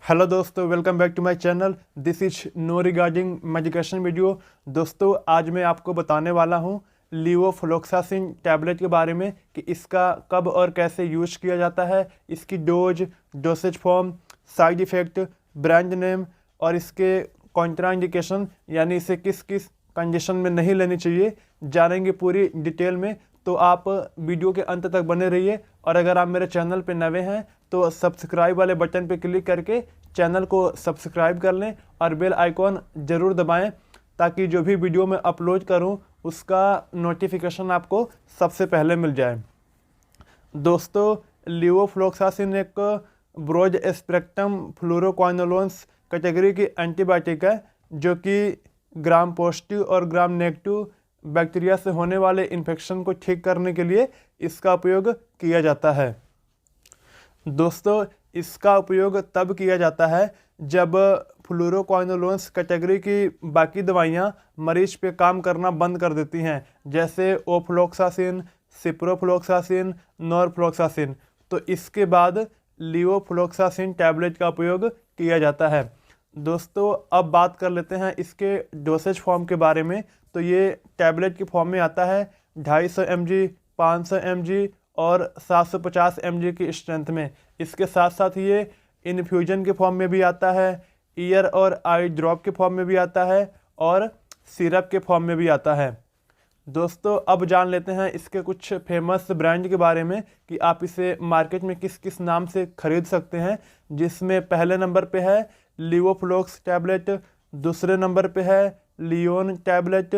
Hello दोस्तों, welcome back to my channel. This is no regarding medication video. दोस्तों, आज मैं आपको बताने वाला हूँ लीवोफ्लोक्सासिन टैबलेट के बारे में कि इसका कब और कैसे यूज किया जाता है, इसकी dosage form, side effect, brand name और इसके कॉन्ट्राइंडिकेशन यानी इसे किस किस कंडीशन में नहीं लेनी चाहिए, जानेंगे पूरी डिटेल में। तो आप वीडियो के अंत तक बने रहिए और अगर आप मेरे चैनल पे नए हैं तो सब्सक्राइब वाले बटन पे क्लिक करके चैनल को सब्सक्राइब कर लें और बेल आइकॉन ज़रूर दबाएं ताकि जो भी वीडियो मैं अपलोड करूं उसका नोटिफिकेशन आपको सबसे पहले मिल जाए। दोस्तों, लीवोफ्लोक्सासिन एक ब्रॉड स्पेक्ट्रम फ्लोरोक्विनोलोन्स कैटेगरी की एंटीबायोटिक है जो कि ग्राम पॉजिटिव और ग्राम नेगेटिव बैक्टीरिया से होने वाले इन्फेक्शन को ठीक करने के लिए इसका उपयोग किया जाता है। दोस्तों, इसका उपयोग तब किया जाता है जब फ्लोरोक्विनोलोन्स कैटेगरी की बाकी दवाइयाँ मरीज पे काम करना बंद कर देती हैं, जैसे ओफ्लोक्सासिन, सिप्रोफ्लोक्सासिन, नॉरफ्लोक्सासिन। तो इसके बाद लीवोफ्लोक्सासिन टैबलेट का उपयोग किया जाता है। दोस्तों, अब बात कर लेते हैं इसके डोसेज फॉर्म के बारे में। तो ये टैबलेट की फॉर्म में आता है 250 mg, 500 mg और 750 mg की स्ट्रेंथ में। इसके साथ साथ ये इन्फ्यूजन के फॉर्म में भी आता है, ईयर और आई ड्रॉप के फॉर्म में भी आता है और सिरप के फॉर्म में भी आता है। दोस्तों, अब जान लेते हैं इसके कुछ फेमस ब्रांड के बारे में कि आप इसे मार्केट में किस किस नाम से खरीद सकते हैं, जिसमें पहले नंबर पे है लीवोफ्लोक्स टैबलेट, दूसरे नंबर पे है लियोन टैबलेट,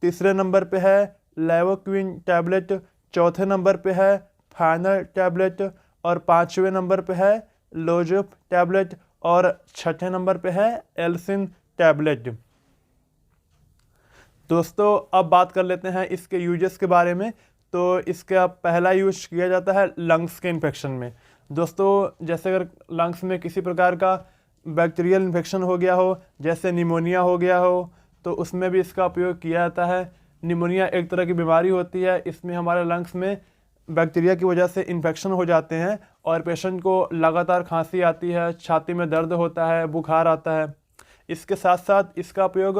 तीसरे नंबर पे है लेवोक्विन टैबलेट, चौथे नंबर पे है फाइनल टैबलेट और पाँचवें नंबर पे है लोजुप टैबलेट और छठे नंबर पे है एल्सिन टैबलेट। दोस्तों, अब बात कर लेते हैं इसके यूजेस के बारे में। तो इसका पहला यूज किया जाता है लंग्स के इन्फेक्शन में। दोस्तों, जैसे अगर लंग्स में किसी प्रकार का बैक्टीरियल इन्फेक्शन हो गया हो, जैसे निमोनिया हो गया हो, तो उसमें भी इसका उपयोग किया जाता है। निमोनिया एक तरह की बीमारी होती है, इसमें हमारे लंग्स में बैक्टीरिया की वजह से इन्फेक्शन हो जाते हैं और पेशेंट को लगातार खांसी आती है, छाती में दर्द होता है, बुखार आता है। इसके साथ साथ इसका उपयोग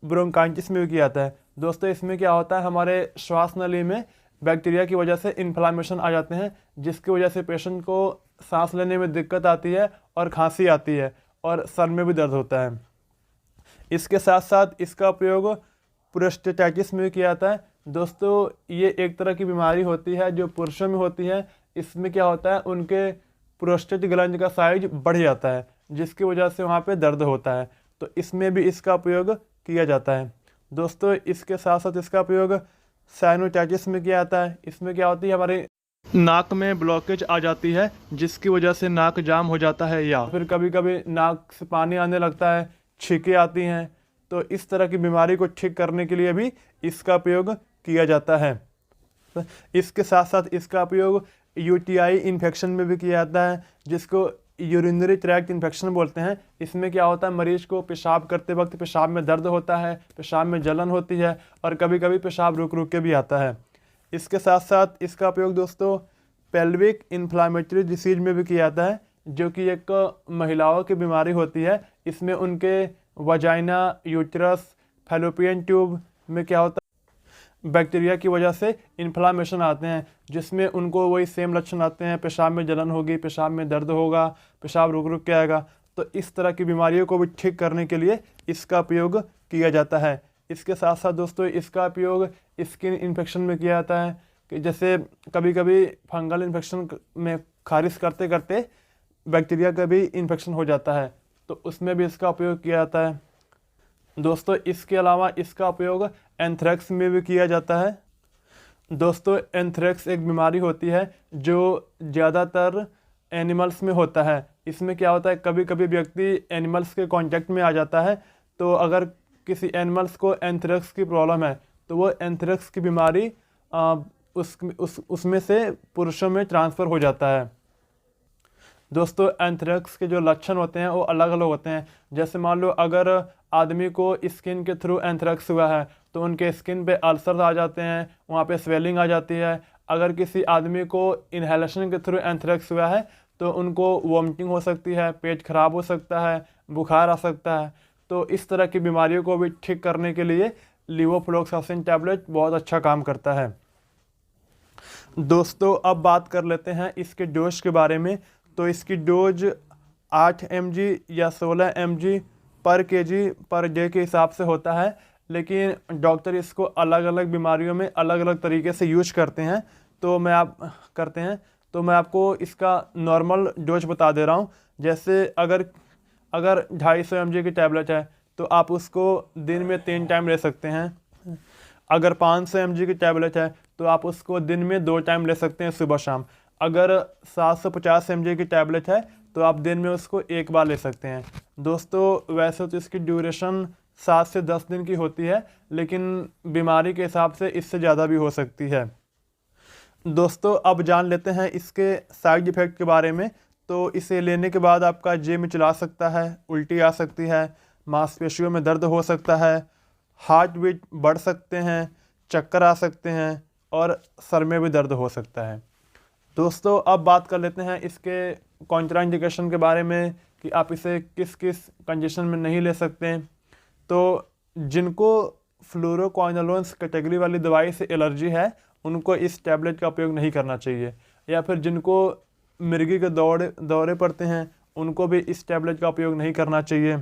ब्रोंकाइटिस में भी किया जाता है। दोस्तों, इसमें क्या होता है, हमारे श्वास नली में बैक्टीरिया की वजह से इन्फ्लामेशन आ जाते हैं, जिसकी वजह से पेशेंट को सांस लेने में दिक्कत आती है और खांसी आती है और सर में भी दर्द होता है। इसके साथ साथ इसका उपयोग प्रोस्टेटाइटिस में भी किया जाता है। दोस्तों, ये एक तरह की बीमारी होती है जो पुरुषों में होती है। इसमें क्या होता है, उनके प्रोस्टेट ग्लैंड का साइज बढ़ जाता है, जिसकी वजह से वहाँ पे दर्द होता है। तो इसमें भी इसका उपयोग किया जाता है। दोस्तों, इसके साथ साथ इसका उपयोग साइनोटाइटिस में किया जाता है। इसमें क्या होती है, हमारे नाक में ब्लॉकेज आ जाती है, जिसकी वजह से नाक जाम हो जाता है या फिर कभी कभी नाक से पानी आने लगता है, छींकें आती हैं। तो इस तरह की बीमारी को ठीक करने के लिए भी इसका उपयोग किया जाता है। इसके साथ साथ इसका उपयोग यूटीआई इन्फेक्शन में भी किया जाता है, जिसको यूरिनरी ट्रैक्ट इन्फेक्शन बोलते हैं। इसमें क्या होता है, मरीज को पेशाब करते वक्त पेशाब में दर्द होता है, पेशाब में जलन होती है और कभी कभी पेशाब रुक रुक के भी आता है। इसके साथ साथ इसका उपयोग दोस्तों पेल्विक इन्फ्लामेटरी डिसीज में भी किया जाता है, जो कि एक महिलाओं की बीमारी होती है। इसमें उनके वजाइना, यूट्रस, फैलोपियन ट्यूब में क्या होता है, बैक्टीरिया की वजह से इन्फ्लामेशन आते हैं, जिसमें उनको वही सेम लक्षण आते हैं, पेशाब में जलन होगी, पेशाब में दर्द होगा, पेशाब रुक रुक के आएगा। तो इस तरह की बीमारियों को भी ठीक करने के लिए इसका उपयोग किया जाता है। इसके साथ साथ दोस्तों इसका उपयोग स्किन इन्फेक्शन में किया जाता है, कि जैसे कभी कभी फंगल इन्फेक्शन में खारिश करते करते बैक्टीरिया का भी इन्फेक्शन हो जाता है, तो उसमें भी इसका उपयोग किया जाता है। दोस्तों, इसके अलावा इसका उपयोग एंथ्रेक्स में भी किया जाता है। दोस्तों, एंथ्रेक्स एक बीमारी होती है जो ज़्यादातर एनिमल्स में होता है। इसमें क्या होता है, कभी कभी व्यक्ति एनिमल्स के कांटेक्ट में आ जाता है, तो अगर किसी एनिमल्स को एंथ्रेक्स की प्रॉब्लम है तो वो एंथ्रेक्स की बीमारी उसमें से पुरुषों में ट्रांसफ़र हो जाता है। दोस्तों, एंथ्रेक्स के जो लक्षण होते हैं वो अलग अलग होते हैं। जैसे मान लो अगर आदमी को स्किन के थ्रू एंथ्रेक्स हुआ है तो उनके स्किन पे अल्सर आ जाते हैं, वहाँ पे स्वेलिंग आ जाती है। अगर किसी आदमी को इन्हेलेशन के थ्रू एंथ्रेक्स हुआ है तो उनको वॉमिटिंग हो सकती है, पेट खराब हो सकता है, बुखार आ सकता है। तो इस तरह की बीमारियों को भी ठीक करने के लिए लीवोफ्लोक्सासिन टैबलेट बहुत अच्छा काम करता है। दोस्तों अब बात कर लेते हैं इसके डोज के बारे में। तो इसकी डोज 8 mg या 16 mg पर kg पर डे के हिसाब से होता है, लेकिन डॉक्टर इसको अलग अलग बीमारियों में अलग अलग तरीके से यूज करते हैं। तो मैं आपको इसका नॉर्मल डोज बता दे रहा हूँ। जैसे अगर 250 mg की टैबलेट है तो आप उसको दिन में 3 टाइम ले सकते हैं। अगर 500 mg की टैबलेट है तो आप उसको दिन में 2 टाइम ले सकते हैं, सुबह शाम। अगर 750 mg की टैबलेट है तो आप दिन में उसको एक बार ले सकते हैं। दोस्तों वैसे तो इसकी ड्यूरेशन 7 से 10 दिन की होती है, लेकिन बीमारी के हिसाब से इससे ज़्यादा भी हो सकती है। दोस्तों अब जान लेते हैं इसके साइड इफ़ेक्ट के बारे में। तो इसे लेने के बाद आपका जी मिचला सकता है, उल्टी आ सकती है, मांसपेशियों में दर्द हो सकता है, हार्ट बीट बढ़ सकते हैं, चक्कर आ सकते हैं और सर में भी दर्द हो सकता है। दोस्तों अब बात कर लेते हैं इसके कॉन्ट्राइंडिकेशन के बारे में कि आप इसे किस किस कंडीशन में नहीं ले सकते। तो जिनको फ्लोरोक्विनोलोन्स कैटेगरी वाली दवाई से एलर्जी है उनको इस टैबलेट का उपयोग नहीं करना चाहिए, या फिर जिनको मिर्गी के दौरे पड़ते हैं उनको भी इस टैबलेट का उपयोग नहीं करना चाहिए।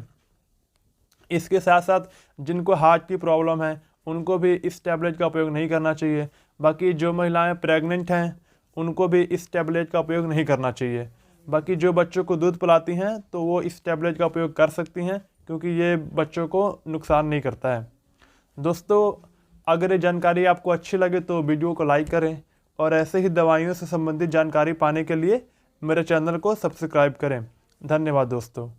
इसके साथ साथ जिनको हार्ट की प्रॉब्लम है उनको भी इस टैबलेट का उपयोग नहीं करना चाहिए। बाकी जो महिलाएं प्रेग्नेंट हैं उनको भी इस टैबलेट का उपयोग नहीं करना चाहिए। बाकी जो बच्चों को दूध पिलाती हैं तो वो इस टैबलेट का उपयोग कर सकती हैं, क्योंकि ये बच्चों को नुकसान नहीं करता है। दोस्तों अगर ये जानकारी आपको अच्छी लगे तो वीडियो को लाइक करें, और ऐसे ही दवाइयों से संबंधित जानकारी पाने के लिए मेरे चैनल को सब्सक्राइब करें। धन्यवाद दोस्तों।